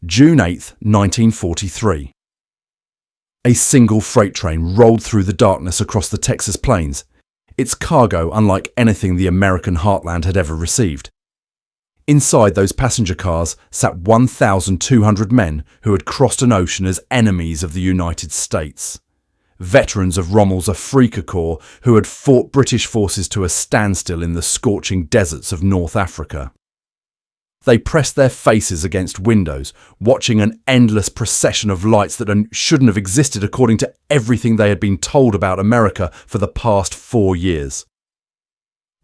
June 8, 1943. A single freight train rolled through the darkness across the Texas plains, its cargo unlike anything the American heartland had ever received. Inside those passenger cars sat 1,200 men who had crossed an ocean as enemies of the United States. Veterans of Rommel's Afrika Korps who had fought British forces to a standstill in the scorching deserts of North Africa. They pressed their faces against windows, watching an endless procession of lights that shouldn't have existed according to everything they had been told about America for the past 4 years.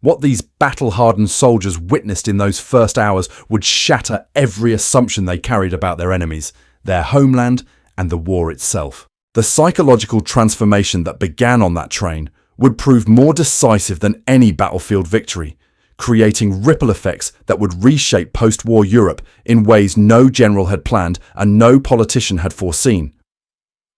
What these battle-hardened soldiers witnessed in those first hours would shatter every assumption they carried about their enemies, their homeland, and the war itself. The psychological transformation that began on that train would prove more decisive than any battlefield victory, creating ripple effects that would reshape post-war Europe in ways no general had planned and no politician had foreseen.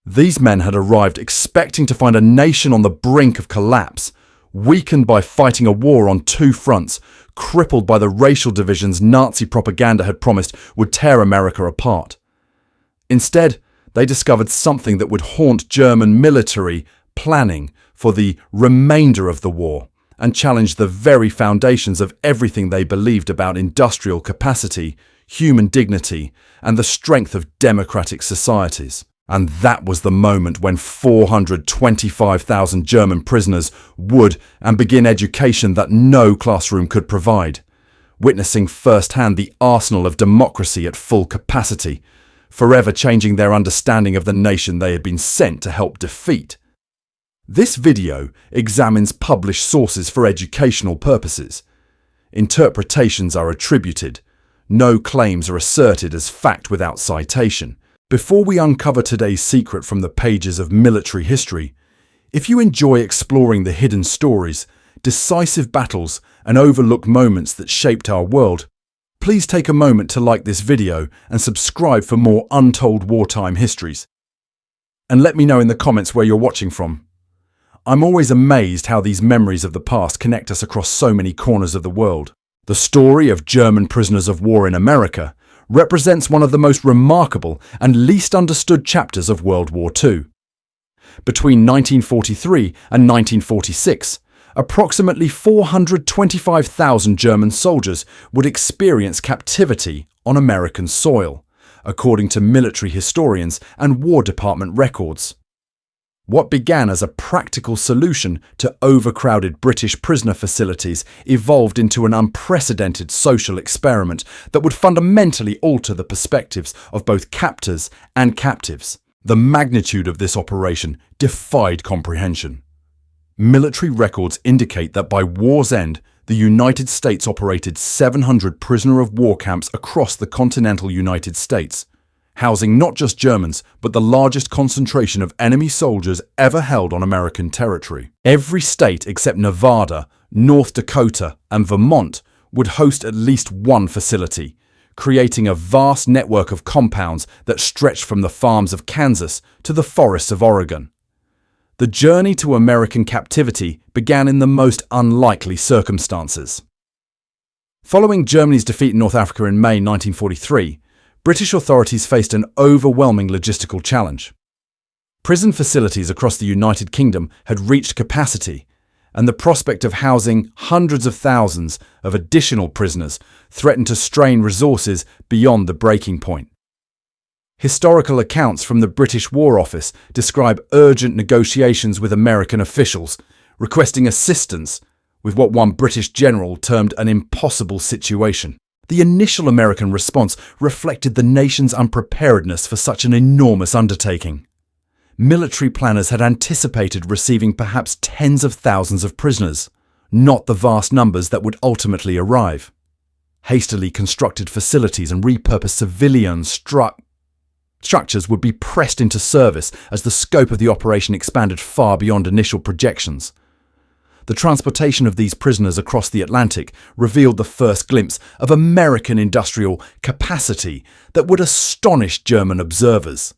These men had arrived expecting to find a nation on the brink of collapse, weakened by fighting a war on 2 fronts, crippled by the racial divisions Nazi propaganda had promised would tear America apart. Instead, they discovered something that would haunt German military planning for the remainder of the war and challenge the very foundations of everything they believed about industrial capacity, human dignity, and the strength of democratic societies. And that was the moment when 425,000 German prisoners would begin education that no classroom could provide, witnessing firsthand the arsenal of democracy at full capacity, forever changing their understanding of the nation they had been sent to help defeat. This video examines published sources for educational purposes. Interpretations are attributed. No claims are asserted as fact without citation. Before we uncover today's secret from the pages of military history, if you enjoy exploring the hidden stories, decisive battles, and overlooked moments that shaped our world, please take a moment to like this video and subscribe for more untold wartime histories. And let me know in the comments where you're watching from. I'm always amazed how these memories of the past connect us across so many corners of the world. The story of German prisoners of war in America represents one of the most remarkable and least understood chapters of World War II. Between 1943 and 1946, approximately 425,000 German soldiers would experience captivity on American soil, according to military historians and War Department records. What began as a practical solution to overcrowded British prisoner facilities evolved into an unprecedented social experiment that would fundamentally alter the perspectives of both captors and captives. The magnitude of this operation defied comprehension. Military records indicate that by war's end, the United States operated 700 prisoner of war camps across the continental United States, housing not just Germans, but the largest concentration of enemy soldiers ever held on American territory. Every state except Nevada, North Dakota, and Vermont would host at least one facility, creating a vast network of compounds that stretched from the farms of Kansas to the forests of Oregon. The journey to American captivity began in the most unlikely circumstances. Following Germany's defeat in North Africa in May 1943, British authorities faced an overwhelming logistical challenge. Prison facilities across the United Kingdom had reached capacity, and the prospect of housing hundreds of thousands of additional prisoners threatened to strain resources beyond the breaking point. Historical accounts from the British War Office describe urgent negotiations with American officials, requesting assistance with what one British general termed an impossible situation. The initial American response reflected the nation's unpreparedness for such an enormous undertaking. Military planners had anticipated receiving perhaps tens of thousands of prisoners, not the vast numbers that would ultimately arrive. Hastily constructed facilities and repurposed civilian structures would be pressed into service as the scope of the operation expanded far beyond initial projections. The transportation of these prisoners across the Atlantic revealed the first glimpse of American industrial capacity that would astonish German observers.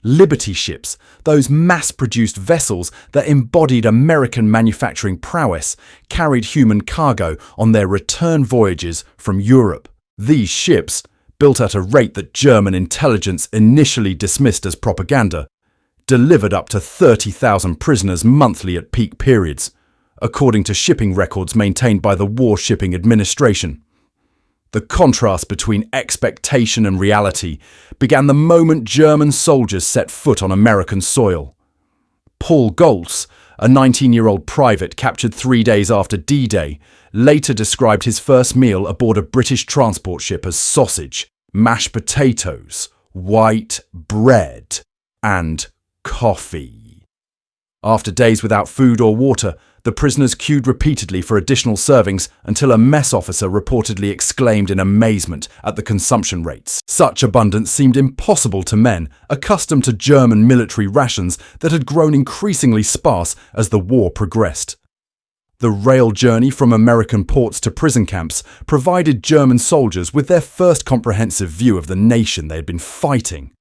Liberty ships, those mass-produced vessels that embodied American manufacturing prowess, carried human cargo on their return voyages from Europe. These ships, built at a rate that German intelligence initially dismissed as propaganda, delivered up to 30,000 prisoners monthly at peak periods, according to shipping records maintained by the War Shipping Administration. The contrast between expectation and reality began the moment German soldiers set foot on American soil. Paul Goltz, a 19-year-old private captured 3 days after D-Day, later described his first meal aboard a British transport ship as sausage, mashed potatoes, white bread, and coffee. After days without food or water, the prisoners queued repeatedly for additional servings until a mess officer reportedly exclaimed in amazement at the consumption rates. Such abundance seemed impossible to men accustomed to German military rations that had grown increasingly sparse as the war progressed. The rail journey from American ports to prison camps provided German soldiers with their first comprehensive view of the nation they had been fighting.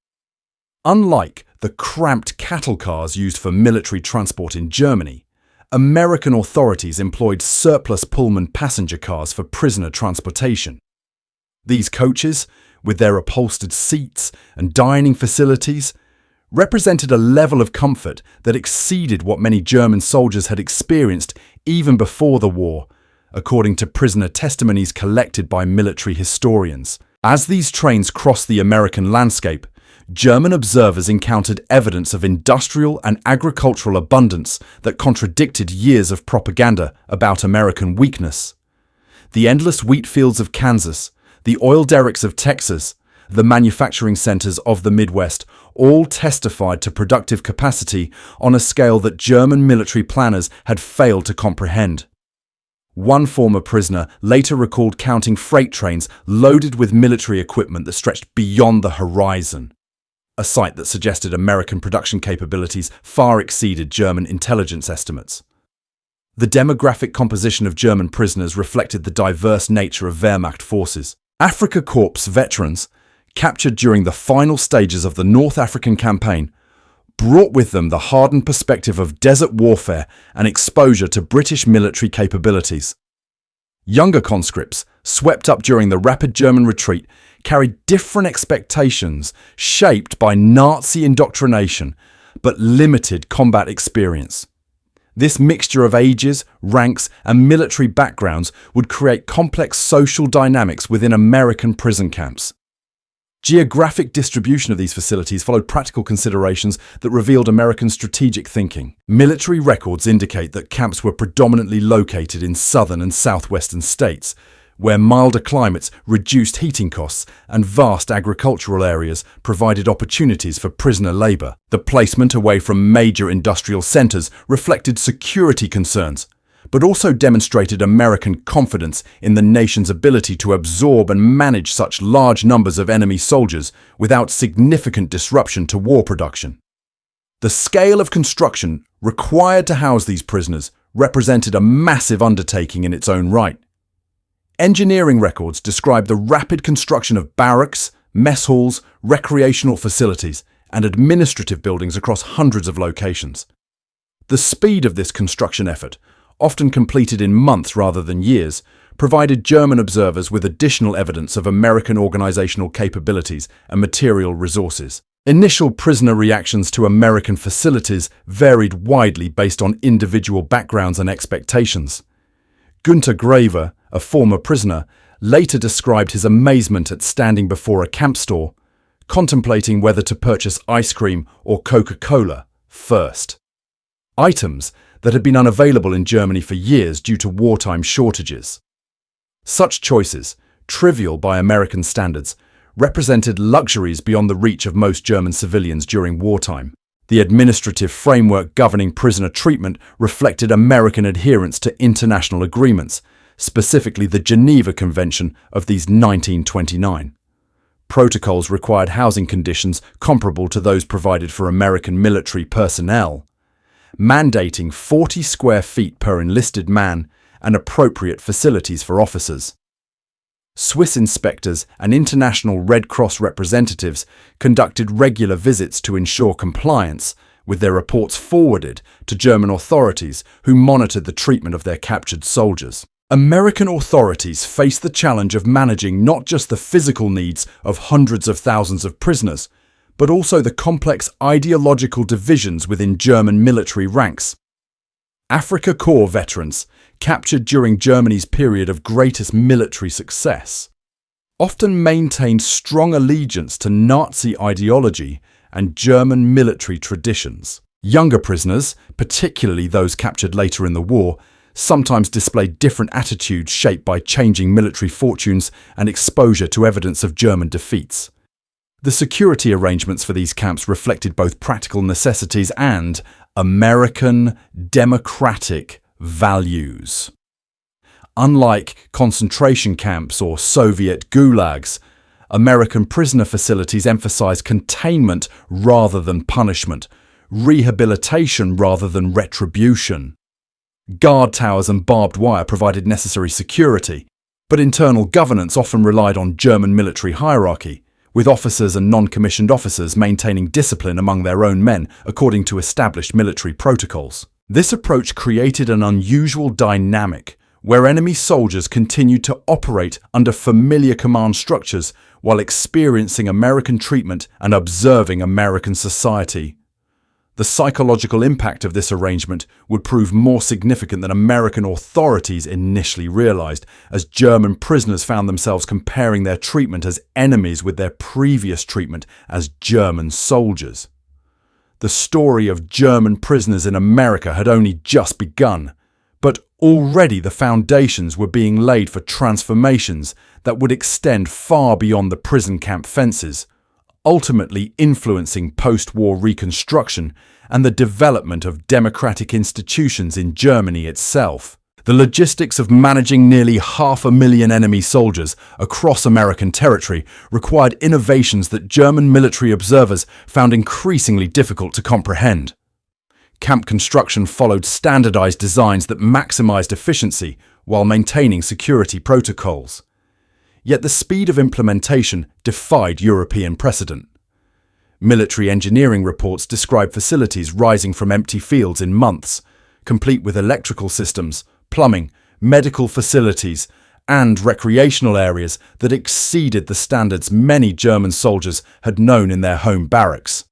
Unlike the cramped cattle cars used for military transport in Germany, American authorities employed surplus Pullman passenger cars for prisoner transportation. These coaches, with their upholstered seats and dining facilities, represented a level of comfort that exceeded what many German soldiers had experienced even before the war, according to prisoner testimonies collected by military historians. As these trains crossed the American landscape, German observers encountered evidence of industrial and agricultural abundance that contradicted years of propaganda about American weakness. The endless wheat fields of Kansas, the oil derricks of Texas, the manufacturing centers of the Midwest all testified to productive capacity on a scale that German military planners had failed to comprehend. One former prisoner later recalled counting freight trains loaded with military equipment that stretched beyond the horizon, a sight that suggested American production capabilities far exceeded German intelligence estimates. The demographic composition of German prisoners reflected the diverse nature of Wehrmacht forces. Afrika Korps veterans, captured during the final stages of the North African campaign, brought with them the hardened perspective of desert warfare and exposure to British military capabilities. Younger conscripts, swept up during the rapid German retreat, carried different expectations shaped by Nazi indoctrination, but limited combat experience. This mixture of ages, ranks, and military backgrounds would create complex social dynamics within American prison camps. Geographic distribution of these facilities followed practical considerations that revealed American strategic thinking. Military records indicate that camps were predominantly located in southern and southwestern states, where milder climates reduced heating costs and vast agricultural areas provided opportunities for prisoner labor. The placement away from major industrial centers reflected security concerns, but also demonstrated American confidence in the nation's ability to absorb and manage such large numbers of enemy soldiers without significant disruption to war production. The scale of construction required to house these prisoners represented a massive undertaking in its own right. Engineering records describe the rapid construction of barracks, mess halls, recreational facilities, and administrative buildings across hundreds of locations. The speed of this construction effort, often completed in months rather than years, provided German observers with additional evidence of American organizational capabilities and material resources. Initial prisoner reactions to American facilities varied widely based on individual backgrounds and expectations. Günter Graver, a former prisoner, later described his amazement at standing before a camp store, contemplating whether to purchase ice cream or Coca-Cola first. Items that had been unavailable in Germany for years due to wartime shortages. Such choices, trivial by American standards, represented luxuries beyond the reach of most German civilians during wartime. The administrative framework governing prisoner treatment reflected American adherence to international agreements, specifically the Geneva Convention of these 1929. Protocols required housing conditions comparable to those provided for American military personnel, mandating 40 square feet per enlisted man and appropriate facilities for officers. Swiss inspectors and International Red Cross representatives conducted regular visits to ensure compliance, with their reports forwarded to German authorities who monitored the treatment of their captured soldiers. American authorities faced the challenge of managing not just the physical needs of hundreds of thousands of prisoners, but also the complex ideological divisions within German military ranks. Afrika Korps veterans, captured during Germany's period of greatest military success, often maintained strong allegiance to Nazi ideology and German military traditions. Younger prisoners, particularly those captured later in the war, sometimes displayed different attitudes shaped by changing military fortunes and exposure to evidence of German defeats. The security arrangements for these camps reflected both practical necessities and American democratic values. Unlike concentration camps or Soviet gulags, American prisoner facilities emphasized containment rather than punishment, rehabilitation rather than retribution. Guard towers and barbed wire provided necessary security, but internal governance often relied on German military hierarchy, with officers and non-commissioned officers maintaining discipline among their own men according to established military protocols. This approach created an unusual dynamic where enemy soldiers continued to operate under familiar command structures while experiencing American treatment and observing American society. The psychological impact of this arrangement would prove more significant than American authorities initially realized, as German prisoners found themselves comparing their treatment as enemies with their previous treatment as German soldiers. The story of German prisoners in America had only just begun, but already the foundations were being laid for transformations that would extend far beyond the prison camp fences, ultimately influencing post-war reconstruction and the development of democratic institutions in Germany itself. The logistics of managing nearly 500,000 enemy soldiers across American territory required innovations that German military observers found increasingly difficult to comprehend. Camp construction followed standardized designs that maximized efficiency while maintaining security protocols. Yet the speed of implementation defied European precedent. Military engineering reports describe facilities rising from empty fields in months, complete with electrical systems, plumbing, medical facilities, and recreational areas that exceeded the standards many German soldiers had known in their home barracks.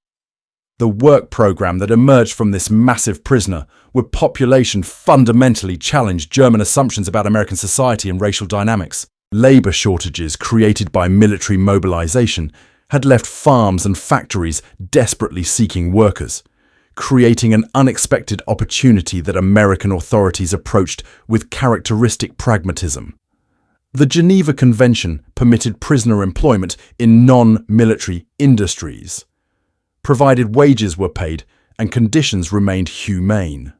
The work program that emerged from this massive prisoner would population fundamentally challenge German assumptions about American society and racial dynamics. Labor shortages created by military mobilization had left farms and factories desperately seeking workers, creating an unexpected opportunity that American authorities approached with characteristic pragmatism. The Geneva Convention permitted prisoner employment in non-military industries, provided wages were paid and conditions remained humane.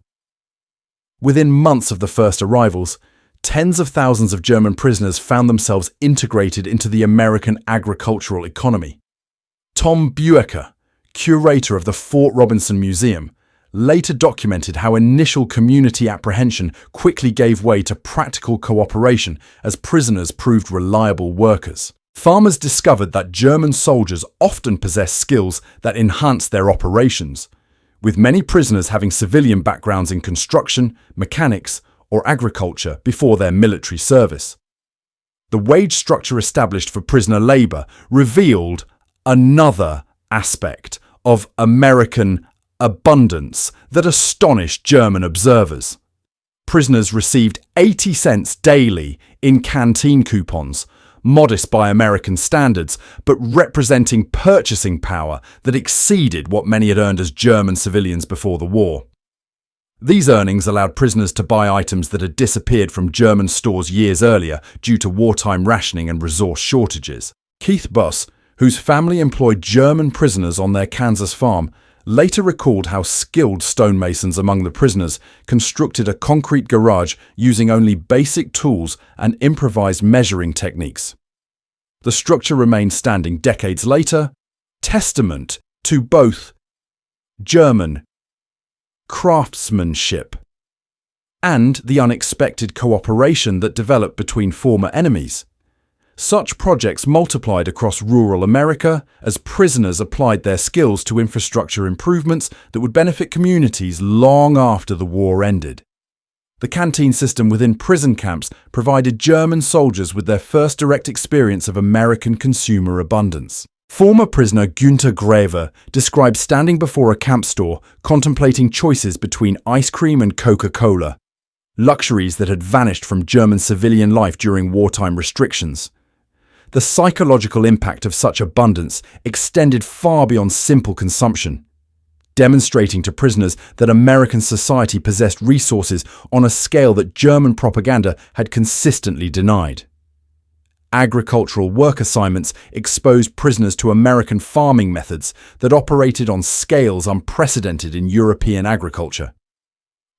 Within months of the first arrivals, tens of thousands of German prisoners found themselves integrated into the American agricultural economy. Tom Buecker, curator of the Fort Robinson Museum, later documented how initial community apprehension quickly gave way to practical cooperation as prisoners proved reliable workers. Farmers discovered that German soldiers often possessed skills that enhanced their operations, with many prisoners having civilian backgrounds in construction, mechanics, or agriculture before their military service. The wage structure established for prisoner labor revealed another aspect of American abundance that astonished German observers. Prisoners received 80 cents daily in canteen coupons, modest by American standards, but representing purchasing power that exceeded what many had earned as German civilians before the war. These earnings allowed prisoners to buy items that had disappeared from German stores years earlier due to wartime rationing and resource shortages. Keith Buss, whose family employed German prisoners on their Kansas farm, later recalled how skilled stonemasons among the prisoners constructed a concrete garage using only basic tools and improvised measuring techniques. The structure remained standing decades later, testament to both German craftsmanship and the unexpected cooperation that developed between former enemies. Such projects multiplied across rural America as prisoners applied their skills to infrastructure improvements that would benefit communities long after the war ended. The canteen system within prison camps provided German soldiers with their first direct experience of American consumer abundance. Former prisoner Günter Graever described standing before a camp store contemplating choices between ice cream and Coca-Cola, luxuries that had vanished from German civilian life during wartime restrictions. The psychological impact of such abundance extended far beyond simple consumption, demonstrating to prisoners that American society possessed resources on a scale that German propaganda had consistently denied. Agricultural work assignments exposed prisoners to American farming methods that operated on scales unprecedented in European agriculture.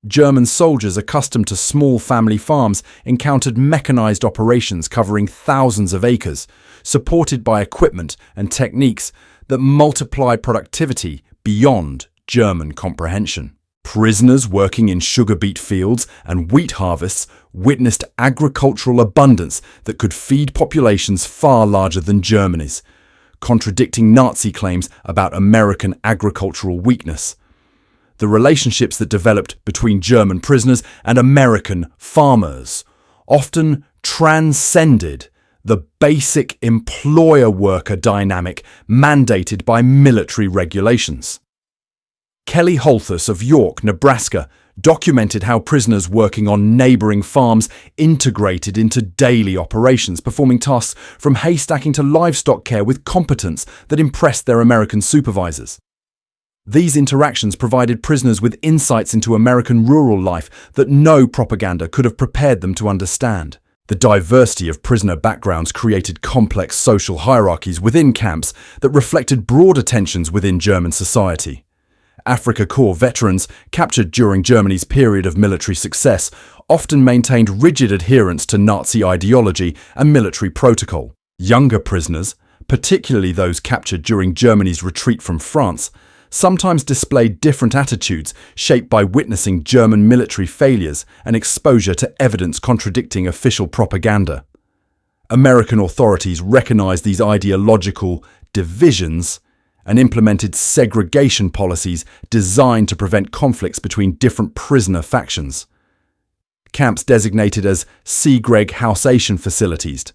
German soldiers accustomed to small family farms encountered mechanized operations covering thousands of acres, supported by equipment and techniques that multiplied productivity beyond German comprehension. Prisoners working in sugar beet fields and wheat harvests witnessed agricultural abundance that could feed populations far larger than Germany's, contradicting Nazi claims about American agricultural weakness. The relationships that developed between German prisoners and American farmers often transcended the basic employer-worker dynamic mandated by military regulations. Kelly Holthus of York, Nebraska, documented how prisoners working on neighboring farms integrated into daily operations, performing tasks from haystacking to livestock care with competence that impressed their American supervisors. These interactions provided prisoners with insights into American rural life that no propaganda could have prepared them to understand. The diversity of prisoner backgrounds created complex social hierarchies within camps that reflected broader tensions within German society. Afrika Korps veterans, captured during Germany's period of military success, often maintained rigid adherence to Nazi ideology and military protocol. Younger prisoners, particularly those captured during Germany's retreat from France, sometimes displayed different attitudes shaped by witnessing German military failures and exposure to evidence contradicting official propaganda. American authorities recognized these ideological divisions and implemented segregation policies designed to prevent conflicts between different prisoner factions. Camps designated as Segregation facilities,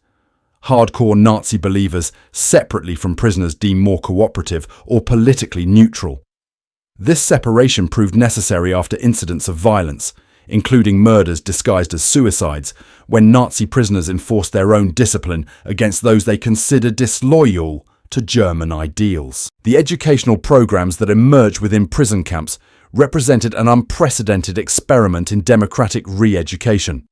hardcore Nazi believers separately from prisoners deemed more cooperative or politically neutral. This separation proved necessary after incidents of violence, including murders disguised as suicides, when Nazi prisoners enforced their own discipline against those they considered disloyal to German ideals. The educational programs that emerged within prison camps represented an unprecedented experiment in democratic re-education.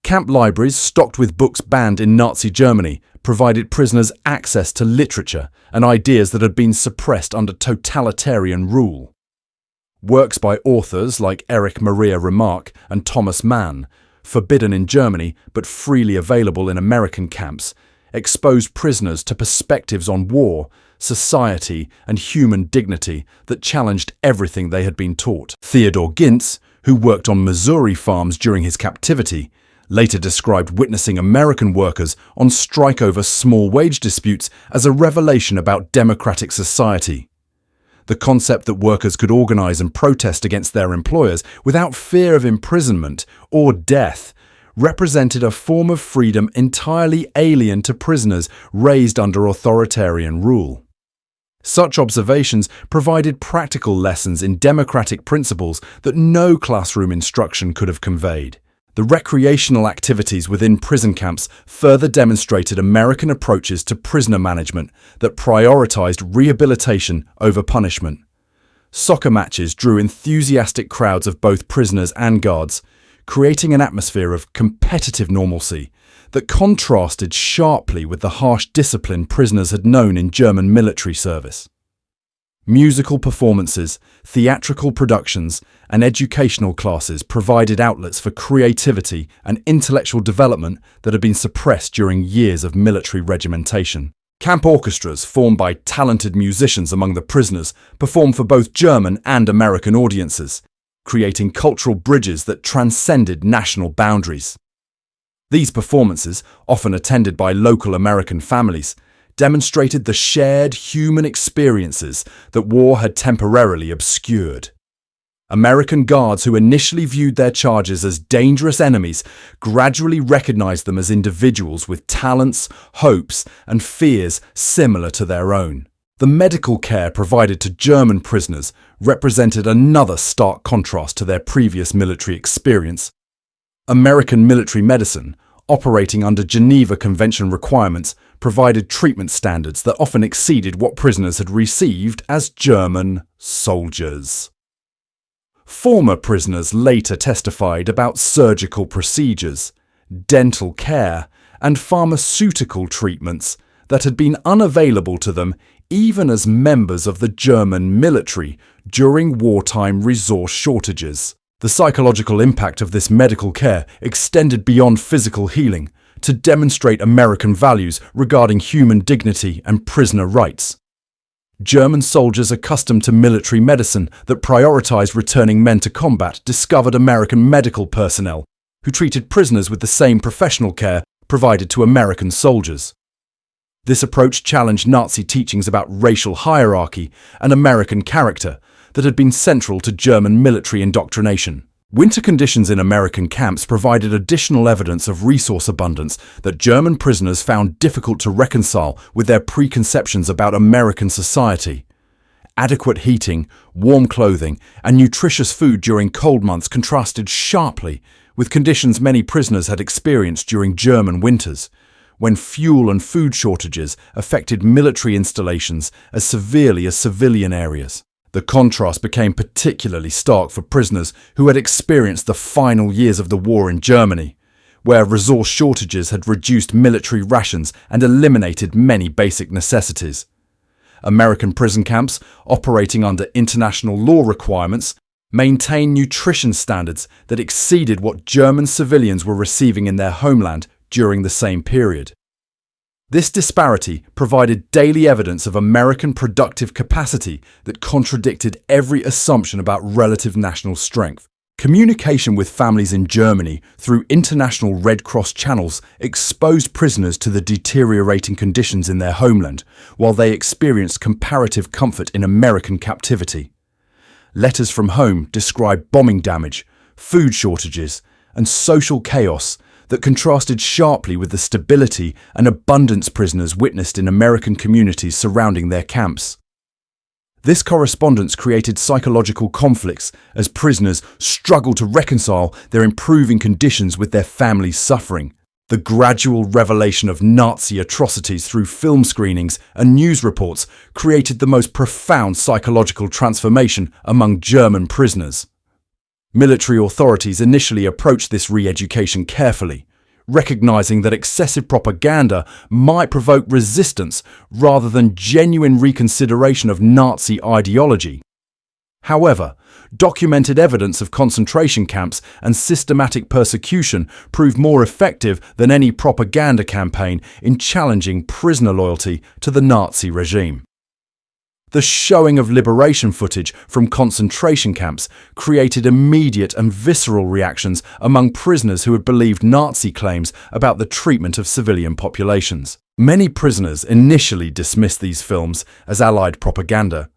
Camp libraries, stocked with books banned in Nazi Germany, provided prisoners access to literature and ideas that had been suppressed under totalitarian rule. Works by authors like Erich Maria Remarque and Thomas Mann, forbidden in Germany but freely available in American camps, exposed prisoners to perspectives on war, society, and human dignity that challenged everything they had been taught. Theodor Gintz, who worked on Missouri farms during his captivity, later described witnessing American workers on strike over small wage disputes as a revelation about democratic society. The concept that workers could organize and protest against their employers without fear of imprisonment or death represented a form of freedom entirely alien to prisoners raised under authoritarian rule. Such observations provided practical lessons in democratic principles that no classroom instruction could have conveyed. The recreational activities within prison camps further demonstrated American approaches to prisoner management that prioritized rehabilitation over punishment. Soccer matches drew enthusiastic crowds of both prisoners and guards, creating an atmosphere of competitive normalcy that contrasted sharply with the harsh discipline prisoners had known in German military service. Musical performances, theatrical productions, and educational classes provided outlets for creativity and intellectual development that had been suppressed during years of military regimentation. Camp orchestras, formed by talented musicians among the prisoners, performed for both German and American audiences, creating cultural bridges that transcended national boundaries. These performances, often attended by local American families, demonstrated the shared human experiences that war had temporarily obscured. American guards who initially viewed their charges as dangerous enemies gradually recognized them as individuals with talents, hopes, and fears similar to their own. The medical care provided to German prisoners represented another stark contrast to their previous military experience. American military medicine, operating under Geneva Convention requirements, provided treatment standards that often exceeded what prisoners had received as German soldiers. Former prisoners later testified about surgical procedures, dental care, and pharmaceutical treatments that had been unavailable to them even as members of the German military during wartime resource shortages. The psychological impact of this medical care extended beyond physical healing to demonstrate American values regarding human dignity and prisoner rights. German soldiers accustomed to military medicine that prioritized returning men to combat discovered American medical personnel who treated prisoners with the same professional care provided to American soldiers. This approach challenged Nazi teachings about racial hierarchy and American character that had been central to German military indoctrination. Winter conditions in American camps provided additional evidence of resource abundance that German prisoners found difficult to reconcile with their preconceptions about American society. Adequate heating, warm clothing, and nutritious food during cold months contrasted sharply with conditions many prisoners had experienced during German winters, when fuel and food shortages affected military installations as severely as civilian areas. The contrast became particularly stark for prisoners who had experienced the final years of the war in Germany, where resource shortages had reduced military rations and eliminated many basic necessities. American prison camps, operating under international law requirements, maintained nutrition standards that exceeded what German civilians were receiving in their homeland during the same period. This disparity provided daily evidence of American productive capacity that contradicted every assumption about relative national strength. Communication with families in Germany through international Red Cross channels exposed prisoners to the deteriorating conditions in their homeland, while they experienced comparative comfort in American captivity. Letters from home described bombing damage, food shortages, and social chaos that contrasted sharply with the stability and abundance prisoners witnessed in American communities surrounding their camps. This correspondence created psychological conflicts as prisoners struggled to reconcile their improving conditions with their families' suffering. The gradual revelation of Nazi atrocities through film screenings and news reports created the most profound psychological transformation among German prisoners. Military authorities initially approached this re-education carefully, recognizing that excessive propaganda might provoke resistance rather than genuine reconsideration of Nazi ideology. However, documented evidence of concentration camps and systematic persecution proved more effective than any propaganda campaign in challenging prisoner loyalty to the Nazi regime. The showing of liberation footage from concentration camps created immediate and visceral reactions among prisoners who had believed Nazi claims about the treatment of civilian populations. Many prisoners initially dismissed these films as Allied propaganda,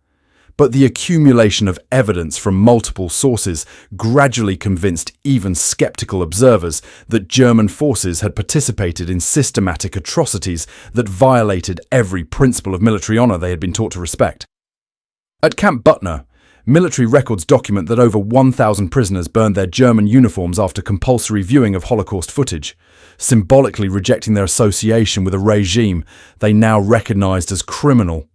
but the accumulation of evidence from multiple sources gradually convinced even skeptical observers that German forces had participated in systematic atrocities that violated every principle of military honor they had been taught to respect. At Camp Butner, military records document that over 1,000 prisoners burned their German uniforms after compulsory viewing of Holocaust footage, symbolically rejecting their association with a regime they now recognized as criminal.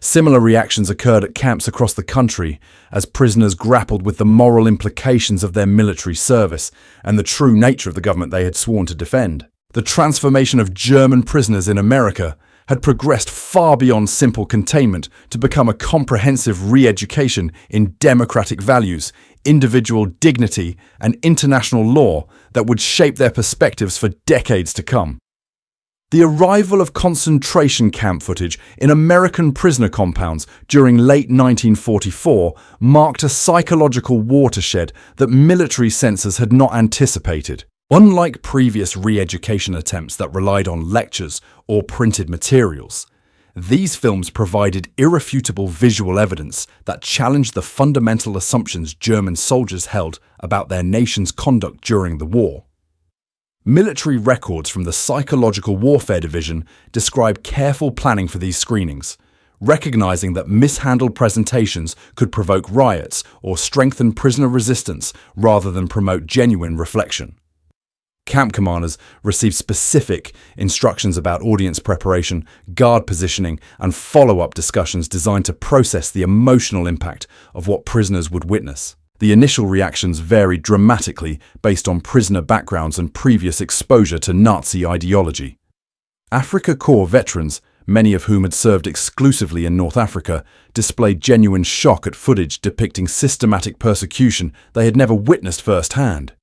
Similar reactions occurred at camps across the country as prisoners grappled with the moral implications of their military service and the true nature of the government they had sworn to defend. The transformation of German prisoners in America had progressed far beyond simple containment to become a comprehensive re-education in democratic values, individual dignity, and international law that would shape their perspectives for decades to come. The arrival of concentration camp footage in American prisoner compounds during late 1944 marked a psychological watershed that military censors had not anticipated. Unlike previous re-education attempts that relied on lectures or printed materials, These films provided irrefutable visual evidence that challenged the fundamental assumptions German soldiers held about their nation's conduct during the war. Military records from the Psychological Warfare Division describe careful planning for these screenings, recognizing that mishandled presentations could provoke riots or strengthen prisoner resistance rather than promote genuine reflection. Camp commanders received specific instructions about audience preparation, guard positioning, and follow-up discussions designed to process the emotional impact of what prisoners would witness. The initial reactions varied dramatically based on prisoner backgrounds and previous exposure to Nazi ideology. Afrika Korps veterans, many of whom had served exclusively in North Africa, displayed genuine shock at footage depicting systematic persecution they had never witnessed firsthand.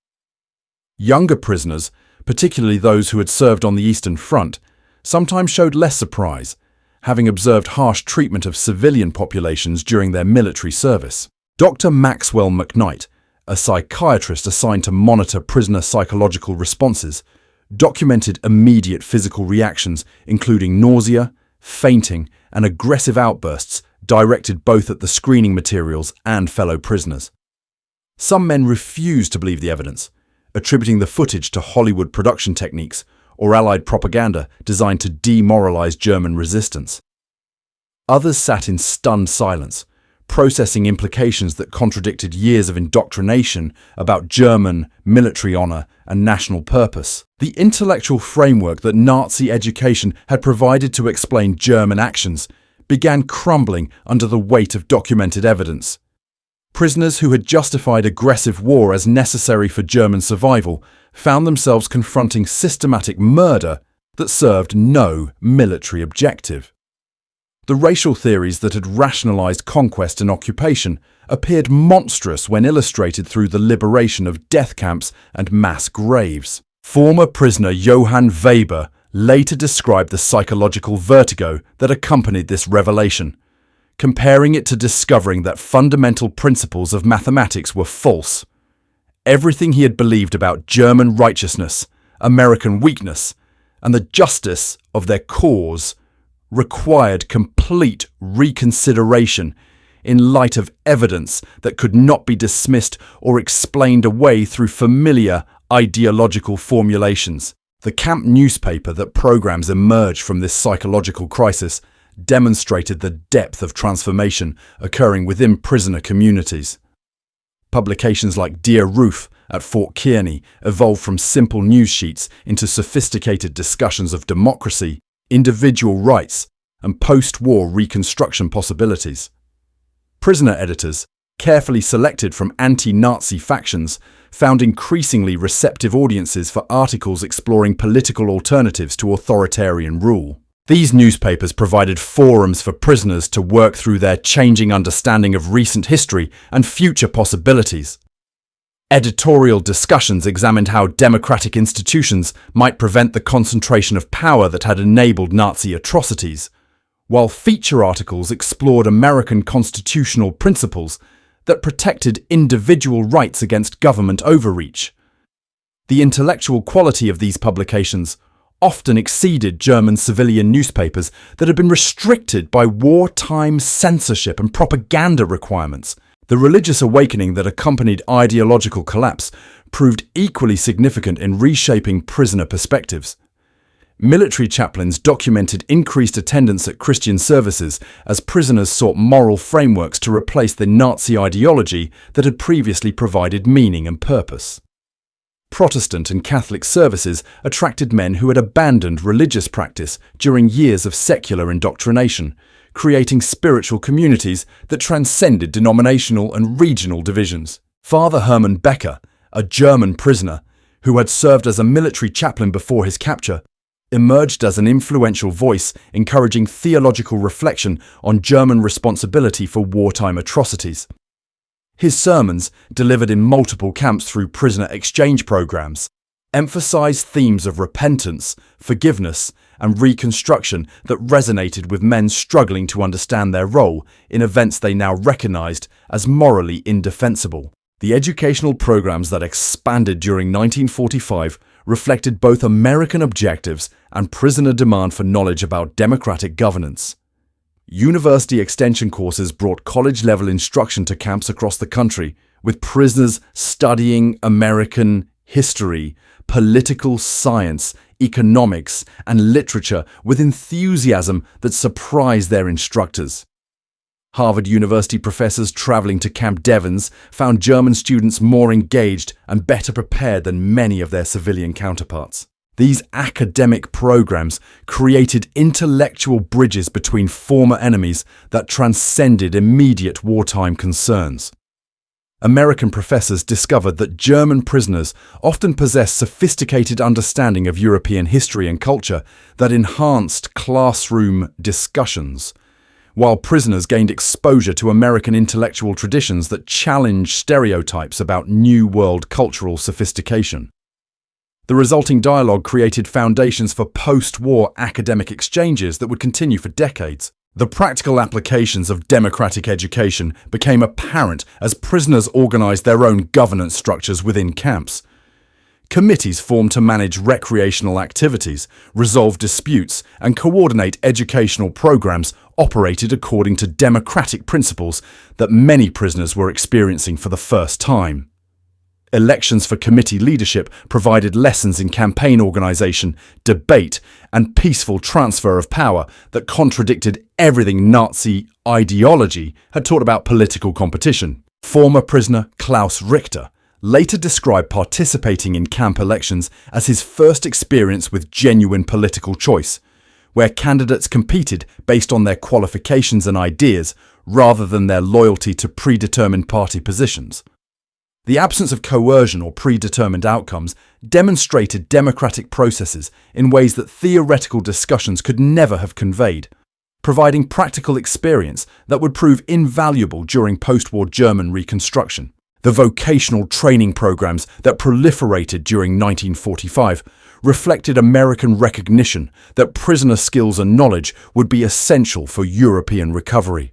Younger prisoners, particularly those who had served on the Eastern Front, sometimes showed less surprise, having observed harsh treatment of civilian populations during their military service. Dr. Maxwell McKnight, a psychiatrist assigned to monitor prisoner psychological responses, documented immediate physical reactions including nausea, fainting, and aggressive outbursts directed both at the screening materials and fellow prisoners. Some men refused to believe the evidence, attributing the footage to Hollywood production techniques or Allied propaganda designed to demoralize German resistance. Others sat in stunned silence, processing implications that contradicted years of indoctrination about German military honor and national purpose. The intellectual framework that Nazi education had provided to explain German actions began crumbling under the weight of documented evidence. Prisoners who had justified aggressive war as necessary for German survival found themselves confronting systematic murder that served no military objective. The racial theories that had rationalized conquest and occupation appeared monstrous when illustrated through the liberation of death camps and mass graves. Former prisoner Johann Weber later described the psychological vertigo that accompanied this revelation, comparing it to discovering that fundamental principles of mathematics were false. Everything he had believed about German righteousness, American weakness, and the justice of their cause required complete reconsideration in light of evidence that could not be dismissed or explained away through familiar ideological formulations. The camp newspaper that programs emerged from this psychological crisis demonstrated the depth of transformation occurring within prisoner communities. Publications like Dear Ruth at Fort Kearney evolved from simple news sheets into sophisticated discussions of democracy, individual rights, and post-war reconstruction possibilities. Prisoner editors, carefully selected from anti-Nazi factions, found increasingly receptive audiences for articles exploring political alternatives to authoritarian rule. These newspapers provided forums for prisoners to work through their changing understanding of recent history and future possibilities. Editorial discussions examined how democratic institutions might prevent the concentration of power that had enabled Nazi atrocities, while feature articles explored American constitutional principles that protected individual rights against government overreach. The intellectual quality of these publications often exceeded German civilian newspapers that had been restricted by wartime censorship and propaganda requirements. The religious awakening that accompanied ideological collapse proved equally significant in reshaping prisoner perspectives. Military chaplains documented increased attendance at Christian services as prisoners sought moral frameworks to replace the Nazi ideology that had previously provided meaning and purpose. Protestant and Catholic services attracted men who had abandoned religious practice during years of secular indoctrination, creating spiritual communities that transcended denominational and regional divisions. Father Hermann Becker, a German prisoner who had served as a military chaplain before his capture, emerged as an influential voice encouraging theological reflection on German responsibility for wartime atrocities. His sermons, delivered in multiple camps through prisoner exchange programs, emphasized themes of repentance, forgiveness, and reconstruction that resonated with men struggling to understand their role in events they now recognized as morally indefensible. The educational programs that expanded during 1945 reflected both American objectives and prisoner demand for knowledge about democratic governance. University extension courses brought college-level instruction to camps across the country, with prisoners studying American history, political science, economics, and literature with enthusiasm that surprised their instructors. Harvard University professors traveling to Camp Devens found German students more engaged and better prepared than many of their civilian counterparts. These academic programs created intellectual bridges between former enemies that transcended immediate wartime concerns. American professors discovered that German prisoners often possessed sophisticated understanding of European history and culture that enhanced classroom discussions, while prisoners gained exposure to American intellectual traditions that challenged stereotypes about New World cultural sophistication. The resulting dialogue created foundations for post-war academic exchanges that would continue for decades. The practical applications of democratic education became apparent as prisoners organized their own governance structures within camps. Committees formed to manage recreational activities, resolve disputes, and coordinate educational programs operated according to democratic principles that many prisoners were experiencing for the first time. Elections for committee leadership provided lessons in campaign organization, debate, and peaceful transfer of power that contradicted everything Nazi ideology had taught about political competition. Former prisoner Klaus Richter later described participating in camp elections as his first experience with genuine political choice, where candidates competed based on their qualifications and ideas rather than their loyalty to predetermined party positions. The absence of coercion or predetermined outcomes demonstrated democratic processes in ways that theoretical discussions could never have conveyed, providing practical experience that would prove invaluable during post-war German reconstruction. The vocational training programs that proliferated during 1945 reflected American recognition that prisoner skills and knowledge would be essential for European recovery.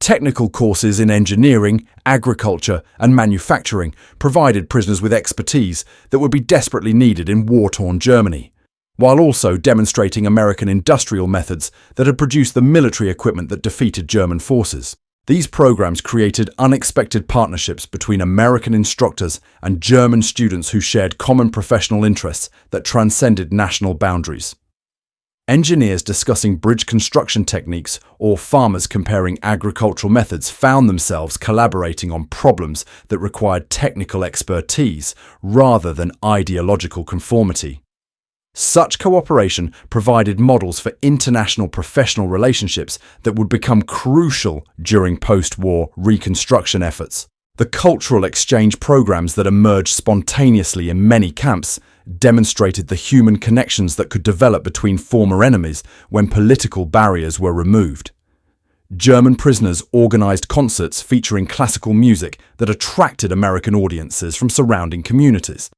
Technical courses in engineering, agriculture, and manufacturing provided prisoners with expertise that would be desperately needed in war-torn Germany, while also demonstrating American industrial methods that had produced the military equipment that defeated German forces. These programs created unexpected partnerships between American instructors and German students who shared common professional interests that transcended national boundaries. Engineers discussing bridge construction techniques or farmers comparing agricultural methods found themselves collaborating on problems that required technical expertise rather than ideological conformity. Such cooperation provided models for international professional relationships that would become crucial during post-war reconstruction efforts. The cultural exchange programs that emerged spontaneously in many camps demonstrated the human connections that could develop between former enemies when political barriers were removed. German prisoners organized concerts featuring classical music that attracted American audiences from surrounding communities,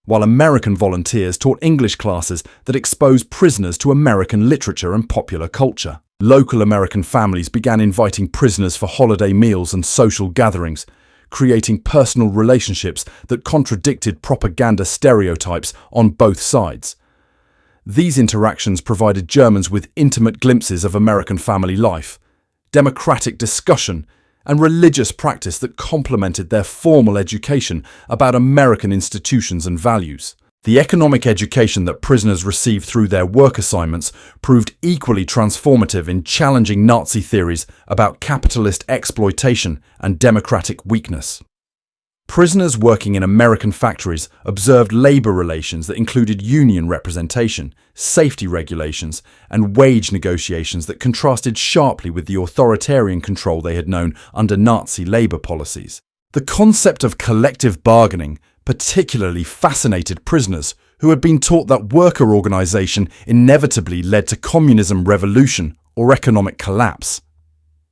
while American volunteers taught English classes that exposed prisoners to American literature and popular culture. Local American families began inviting prisoners for holiday meals and social gatherings, creating personal relationships that contradicted propaganda stereotypes on both sides. These interactions provided Germans with intimate glimpses of American family life, democratic discussion, and religious practice that complemented their formal education about American institutions and values. The economic education that prisoners received through their work assignments proved equally transformative in challenging Nazi theories about capitalist exploitation and democratic weakness. Prisoners working in American factories observed labor relations that included union representation, safety regulations, and wage negotiations that contrasted sharply with the authoritarian control they had known under Nazi labor policies. The concept of collective bargaining particularly fascinated prisoners who had been taught that worker organization inevitably led to communism revolution or economic collapse.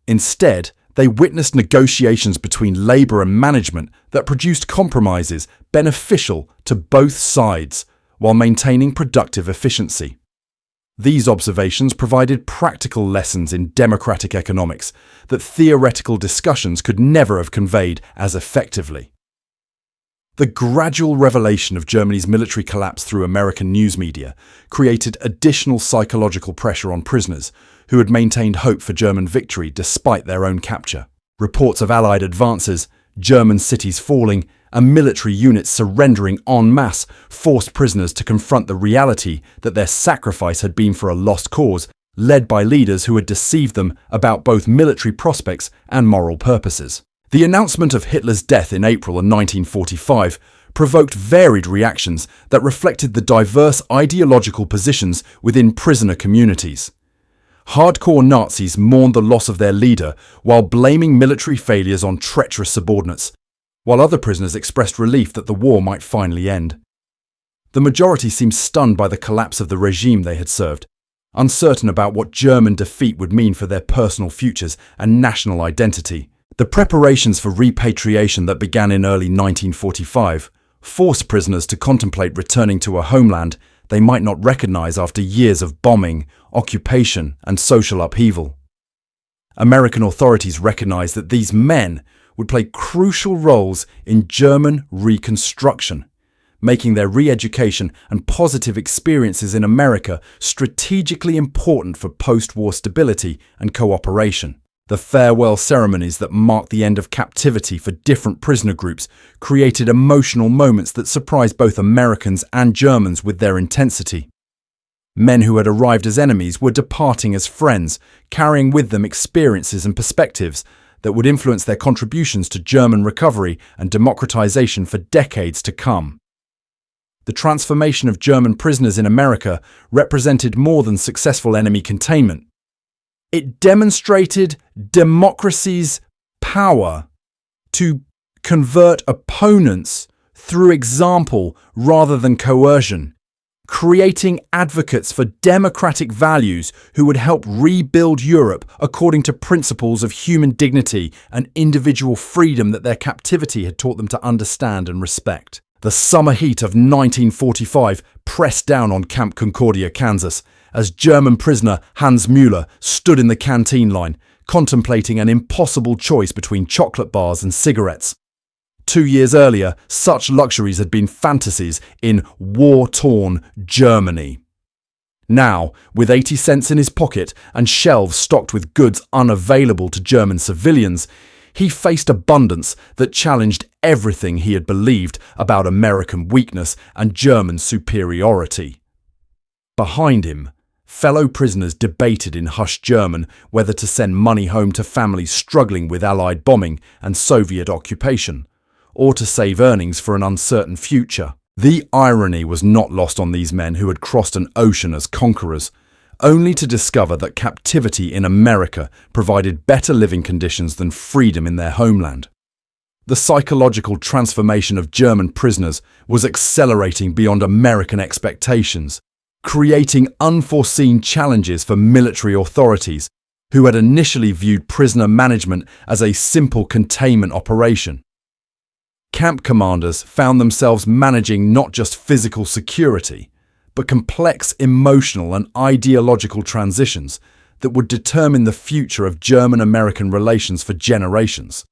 Instead, they witnessed negotiations between labor and management that produced compromises beneficial to both sides while maintaining productive efficiency. These observations provided practical lessons in democratic economics that theoretical discussions could never have conveyed as effectively. The gradual revelation of Germany's military collapse through American news media created additional psychological pressure on prisoners who had maintained hope for German victory despite their own capture. Reports of Allied advances, German cities falling, and military units surrendering en masse forced prisoners to confront the reality that their sacrifice had been for a lost cause, led by leaders who had deceived them about both military prospects and moral purposes. The announcement of Hitler's death in April of 1945 provoked varied reactions that reflected the diverse ideological positions within prisoner communities. Hardcore Nazis mourned the loss of their leader while blaming military failures on treacherous subordinates, while other prisoners expressed relief that the war might finally end. The majority seemed stunned by the collapse of the regime they had served, uncertain about what German defeat would mean for their personal futures and national identity. The preparations for repatriation that began in early 1945 forced prisoners to contemplate returning to a homeland they might not recognize after years of bombing, occupation, and social upheaval. American authorities recognized that these men would play crucial roles in German reconstruction, making their re-education and positive experiences in America strategically important for post-war stability and cooperation. The farewell ceremonies that marked the end of captivity for different prisoner groups created emotional moments that surprised both Americans and Germans with their intensity. Men who had arrived as enemies were departing as friends, carrying with them experiences and perspectives that would influence their contributions to German recovery and democratization for decades to come. The transformation of German prisoners in America represented more than successful enemy containment. It demonstrated democracy's power to convert opponents through example rather than coercion, creating advocates for democratic values who would help rebuild Europe according to principles of human dignity and individual freedom that their captivity had taught them to understand and respect. The summer heat of 1945 pressed down on Camp Concordia, Kansas, as German prisoner Hans Müller stood in the canteen line, contemplating an impossible choice between chocolate bars and cigarettes. 2 years earlier, such luxuries had been fantasies in war-torn Germany. Now, with 80 cents in his pocket and shelves stocked with goods unavailable to German civilians, he faced abundance that challenged everything he had believed about American weakness and German superiority. Behind him, fellow prisoners debated in hushed German whether to send money home to families struggling with Allied bombing and Soviet occupation, or to save earnings for an uncertain future. The irony was not lost on these men who had crossed an ocean as conquerors, only to discover that captivity in America provided better living conditions than freedom in their homeland. The psychological transformation of German prisoners was accelerating beyond American expectations, creating unforeseen challenges for military authorities who had initially viewed prisoner management as a simple containment operation. Camp commanders found themselves managing not just physical security, but complex emotional and ideological transitions that would determine the future of German-American relations for generations.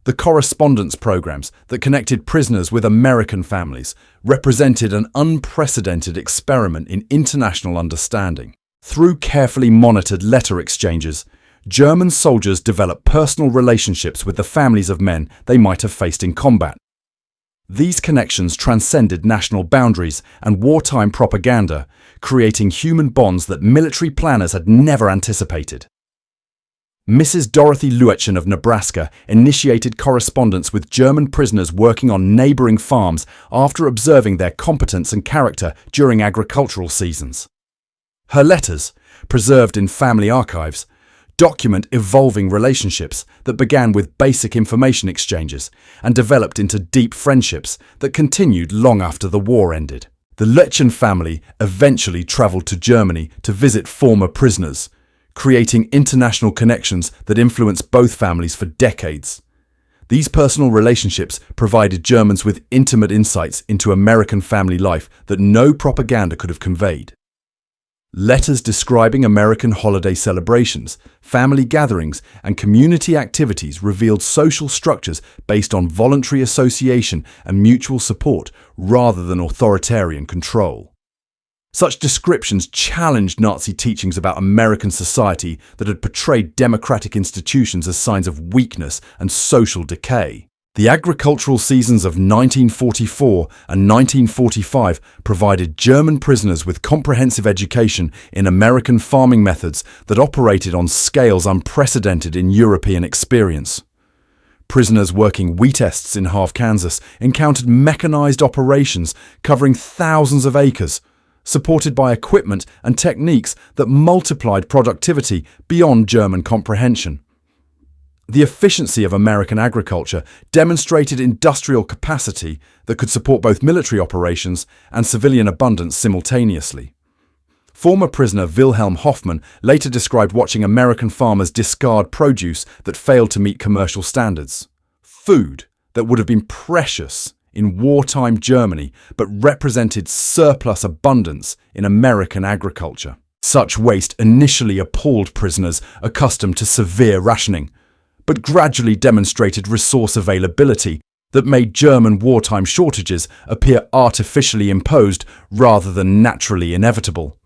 The correspondence programs that connected prisoners with American families represented an unprecedented experiment in international understanding. Through carefully monitored letter exchanges, German soldiers developed personal relationships with the families of men they might have faced in combat. These connections transcended national boundaries and wartime propaganda, creating human bonds that military planners had never anticipated. Mrs. Dorothy Luetchen of Nebraska initiated correspondence with German prisoners working on neighboring farms after observing their competence and character during agricultural seasons. Her letters, preserved in family archives, document evolving relationships that began with basic information exchanges and developed into deep friendships that continued long after the war ended. The Luetchen family eventually travelled to Germany to visit former prisoners, creating international connections that influenced both families for decades. These personal relationships provided Germans with intimate insights into American family life that no propaganda could have conveyed. Letters describing American holiday celebrations, family gatherings, and community activities revealed social structures based on voluntary association and mutual support rather than authoritarian control. Such descriptions challenged Nazi teachings about American society that had portrayed democratic institutions as signs of weakness and social decay. The agricultural seasons of 1944 and 1945 provided German prisoners with comprehensive education in American farming methods that operated on scales unprecedented in European experience. Prisoners working wheat ests in half Kansas encountered mechanized operations covering thousands of acres, supported by equipment and techniques that multiplied productivity beyond German comprehension. The efficiency of American agriculture demonstrated industrial capacity that could support both military operations and civilian abundance simultaneously. Former prisoner Wilhelm Hoffmann later described watching American farmers discard produce that failed to meet commercial standards. Food that would have been precious in wartime Germany but represented surplus abundance in American agriculture. Such waste initially appalled prisoners accustomed to severe rationing, but gradually demonstrated resource availability that made German wartime shortages appear artificially imposed rather than naturally inevitable.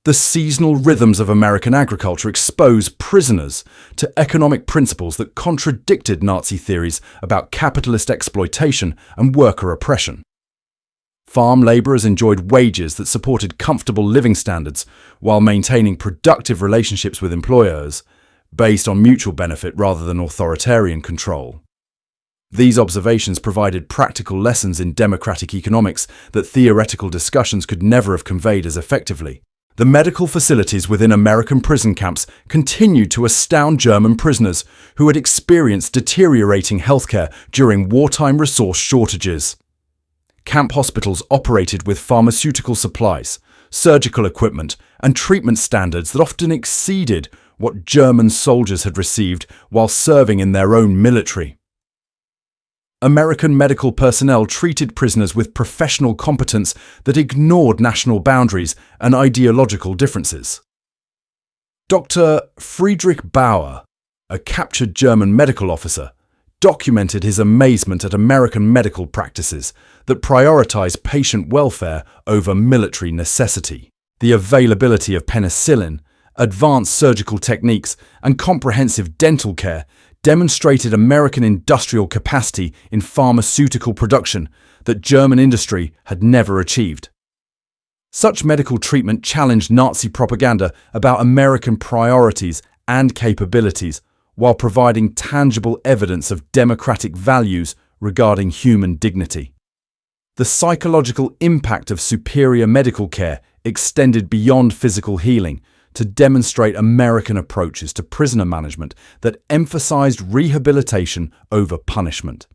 The seasonal rhythms of American agriculture exposed prisoners to economic principles that contradicted Nazi theories about capitalist exploitation and worker oppression. Farm labourers enjoyed wages that supported comfortable living standards while maintaining productive relationships with employers, based on mutual benefit rather than authoritarian control. These observations provided practical lessons in democratic economics that theoretical discussions could never have conveyed as effectively. The medical facilities within American prison camps continued to astound German prisoners who had experienced deteriorating healthcare during wartime resource shortages. Camp hospitals operated with pharmaceutical supplies, surgical equipment, and treatment standards that often exceeded what German soldiers had received while serving in their own military. American medical personnel treated prisoners with professional competence that ignored national boundaries and ideological differences. Dr. Friedrich Bauer, a captured German medical officer, documented his amazement at American medical practices that prioritized patient welfare over military necessity. The availability of penicillin, advanced surgical techniques, and comprehensive dental care demonstrated American industrial capacity in pharmaceutical production that German industry had never achieved. Such medical treatment challenged Nazi propaganda about American priorities and capabilities while providing tangible evidence of democratic values regarding human dignity. The psychological impact of superior medical care extended beyond physical healing to demonstrate American approaches to prisoner management that emphasized rehabilitation over punishment.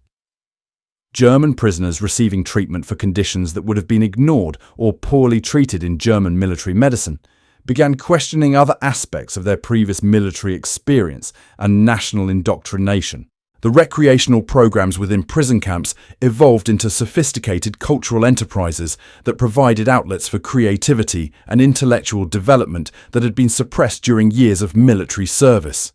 German prisoners receiving treatment for conditions that would have been ignored or poorly treated in German military medicine began questioning other aspects of their previous military experience and national indoctrination. The recreational programs within prison camps evolved into sophisticated cultural enterprises that provided outlets for creativity and intellectual development that had been suppressed during years of military service.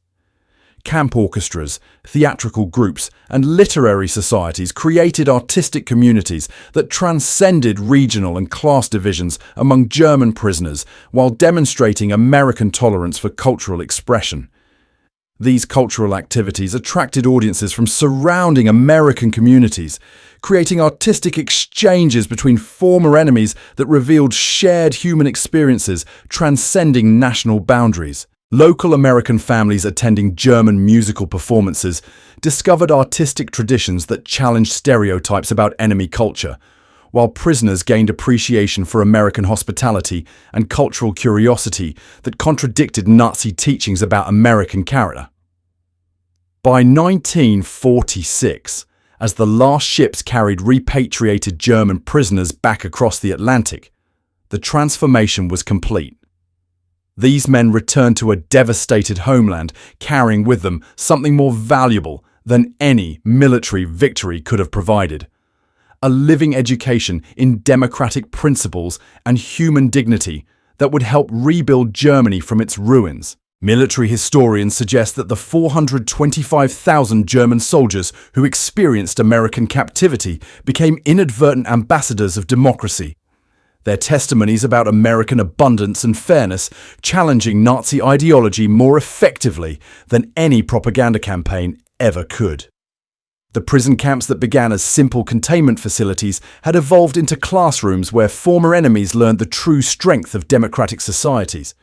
Camp orchestras, theatrical groups, and literary societies created artistic communities that transcended regional and class divisions among German prisoners while demonstrating American tolerance for cultural expression. These cultural activities attracted audiences from surrounding American communities, creating artistic exchanges between former enemies that revealed shared human experiences transcending national boundaries. Local American families attending German musical performances discovered artistic traditions that challenged stereotypes about enemy culture, while prisoners gained appreciation for American hospitality and cultural curiosity that contradicted Nazi teachings about American character. By 1946, as the last ships carried repatriated German prisoners back across the Atlantic, the transformation was complete. These men returned to a devastated homeland, carrying with them something more valuable than any military victory could have provided: a living education in democratic principles and human dignity that would help rebuild Germany from its ruins. Military historians suggest that the 425,000 German soldiers who experienced American captivity became inadvertent ambassadors of democracy. Their testimonies about American abundance and fairness challenging Nazi ideology more effectively than any propaganda campaign ever could. The prison camps that began as simple containment facilities had evolved into classrooms where former enemies learned the true strength of democratic societies,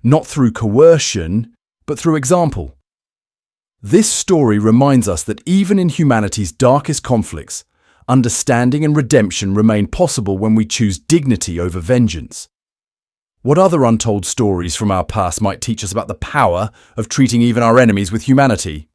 not through coercion, but through example. This story reminds us that even in humanity's darkest conflicts, understanding and redemption remain possible when we choose dignity over vengeance. What other untold stories from our past might teach us about the power of treating even our enemies with humanity?